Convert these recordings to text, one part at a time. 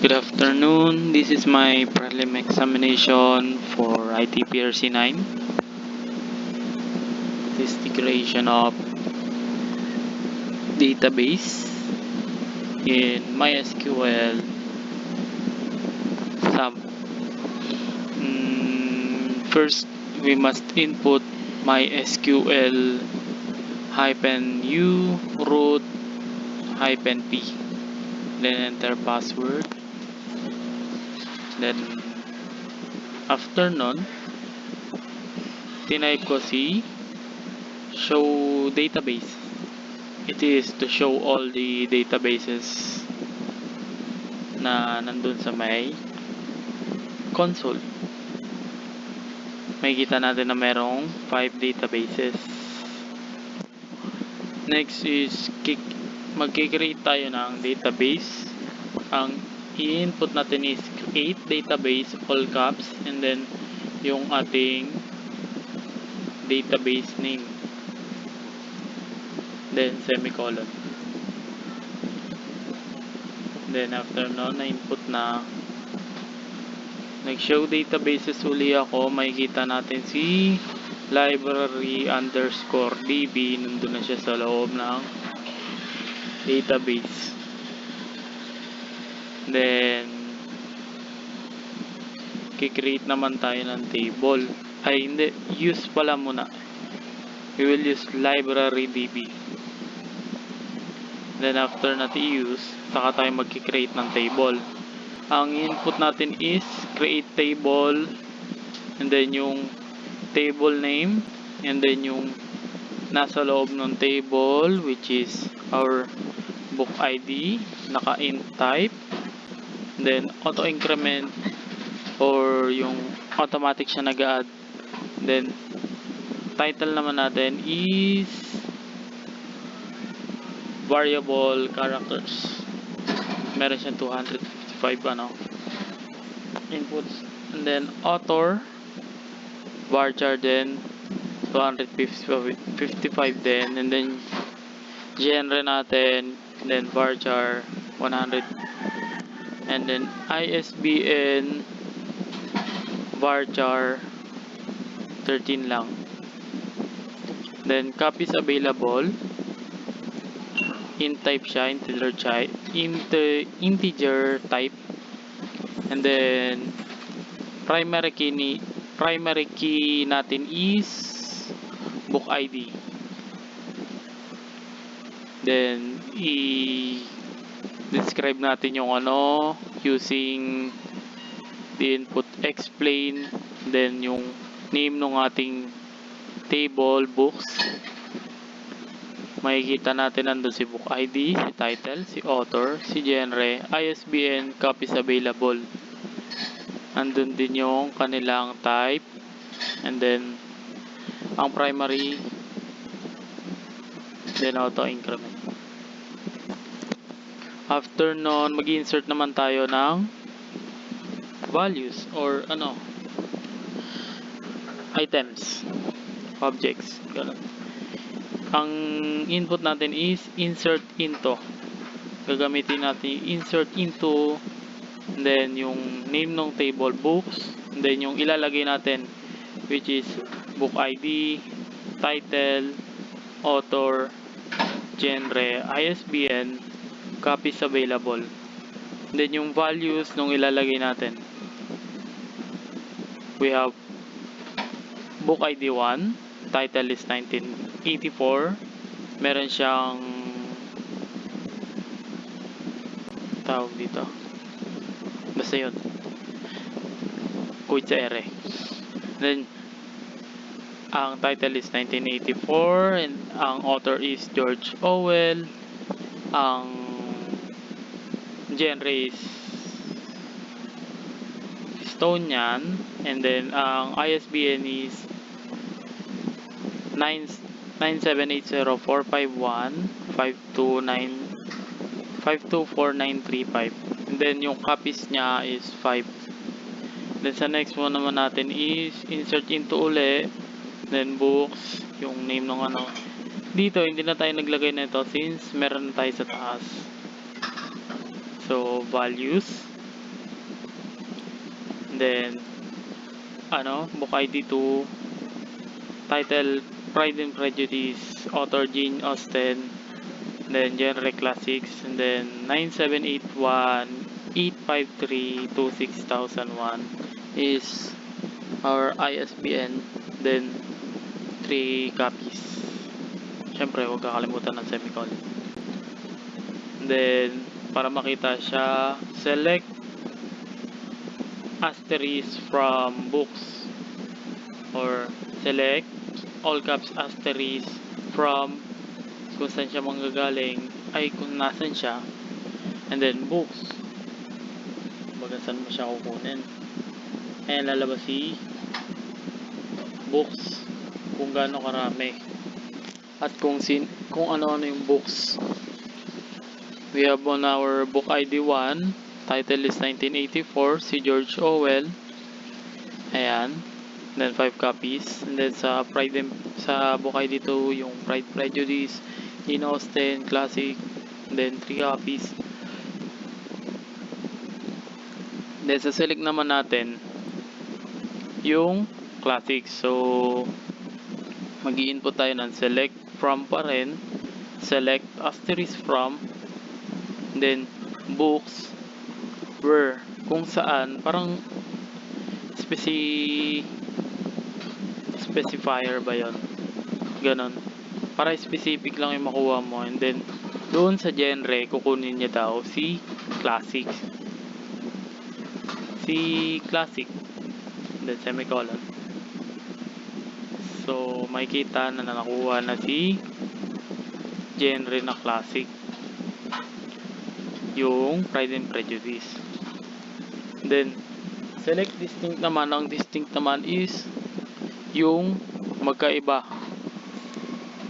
Good afternoon. This is my prelim examination for ITPRC 9. This is the creation of database in MySQL sub. First, we must input MySQL -u root -p. Then enter password. Then after nun, tinype ko si show database. It is to show all the databases na nandun sa may console. Makikita natin na merong 5 databases. Next is magkikreate tayo ng database. Ang i-input natin is create database, all caps, and then yung ating database name. Then semicolon. Then after nun, na-input na. Nag-show databases uli ako. Makikita natin si library_db. Nandun na siya sa loob ng database. Then kikreate naman tayo ng table. Ay hindi, use pala muna. We will use library_db. Then after natin i-use, saka tayo magkikreate ng table. Ang input natin is create table, and then yung table name, and then yung nasa loob ng table, which is our book ID, naka-int type, then auto increment or yung automatic siya nag-add. Then title naman natin is variable characters. Meron siyang 255 inputs, and then author varchar din 255 din, and then genre natin, then varchar 100, and then ISBN varchar 13 lang. Then copies available, int type siya, integer type, and then primary key natin is book ID. Then i-describe natin yung using the input explain, then yung name ng ating table books. Makikita natin nandun si book ID, si title, si author, si genre, ISBN, copies available. Andun din yung kanilang type, and then ang primary, then auto increment. After nun, mag-insert naman tayo ng values or items, objects, ganun. Ang input natin is insert into. Gagamitin natin insert into, and then yung name ng table books, and then yung ilalagay natin, which is book ID, title, author, genre, ISBN, copies available. And then yung values nung ilalagay natin, we have book ID 1, title is 1984, meron siyang tawag dito, basta yun, quit sa ere. Then ang title is 1984, and ang author is George Orwell, ang genre is Estonian, and then ang ISBN is 9780451524935, and then yung copies niya is 5. Then sa next one naman natin is insert into uli, then books, yung name ng dito hindi na tayo naglagay nito since meron na tayo sa taas. So values, And then, book ID 2, title, Pride and Prejudice, author Jane Austen, then genre classics, and then 9781-853-26001 is our ISBN, then 3 copies. Syempre, huwag kakalimutan ng semicolon. Then, para makita siya, select asterisk from books, or select all caps asterisk from kung saan siya manggagaling, ay kung nasan siya, and then books, baga saan mo siya kukunin. Ayan, lalabas si books kung gaano karami at kung ano-ano yung books. We have on our book ID 1, title is 1984, si George Orwell. Ayan, then 5 copies. And then sa book ID 2, yung Pride Prejudice, Jane Austen, classic, then 3 copies. Then sa select naman natin yung classic. So mag-i-input tayo ng select from pa rin, select asterisk from, then books where, kung saan parang specifier ba yon, ganon, para specific lang yung makuha mo. And then doon sa genre kukunin niya daw si classic, then semicolon. So makikita na nakuha na si genre na classic, yung Pride and Prejudice. Then select distinct naman. Ang distinct naman is yung magkaiba,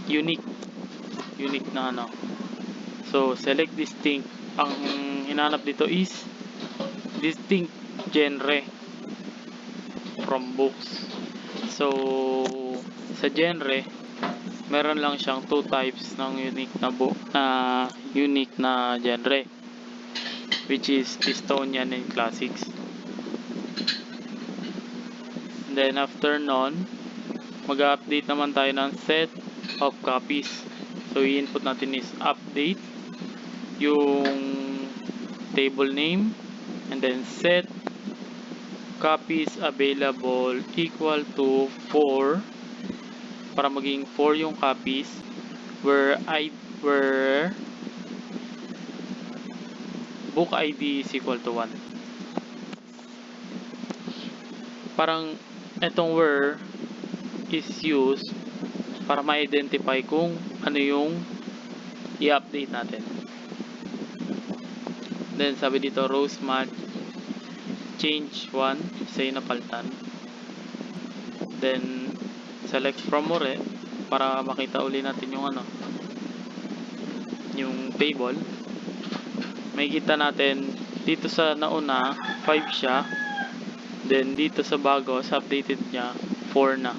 unique na ano. So select distinct. Ang hinanap dito is distinct genre from books. So sa genre, meron lang siyang 2 types ng unique na genre, which is Estonian and classics. Then after nun, mag-update naman tayo ng set of copies. So i-input natin is update yung table name, and then set copies available equal to 4, para maging 4 yung copies where book ID is equal to 1. Parang etong where is used para ma-identify kung ano yung i-update natin. Then sabi dito, rows match change 1, isa yung napalitan. Then select from more para makita uli natin yung yung table. Makikita natin dito sa nauna 5 siya, then dito sa bago, sa updated niya 4 na.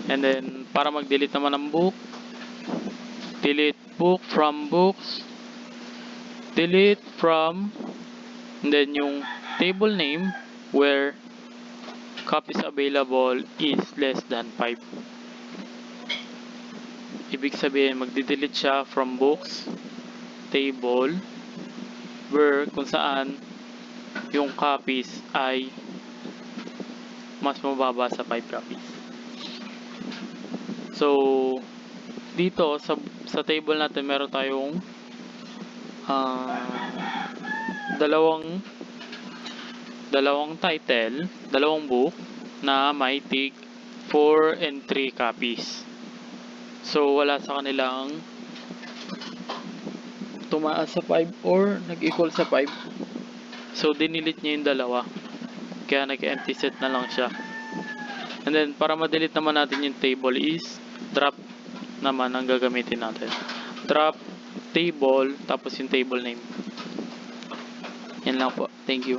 And then para mag-delete naman ng book, delete book from books, delete from, and then yung table name where copies available is less than 5. Ibig sabihin, magde-delete siya from books table where kung saan yung copies ay mas mababa sa 5 copies. So dito sa table natin meron tayong dalawang title, dalawang book na may tig 4 and 3 copies. So wala sa kanilang tumaas sa 5 or nag-equal sa 5. So dinilit niya yung dalawa, kaya nag-empty set na lang siya. And then para ma-delete naman natin yung table is drop naman ang gagamitin natin. Drop table tapos yung table name. Yan lang po. Thank you.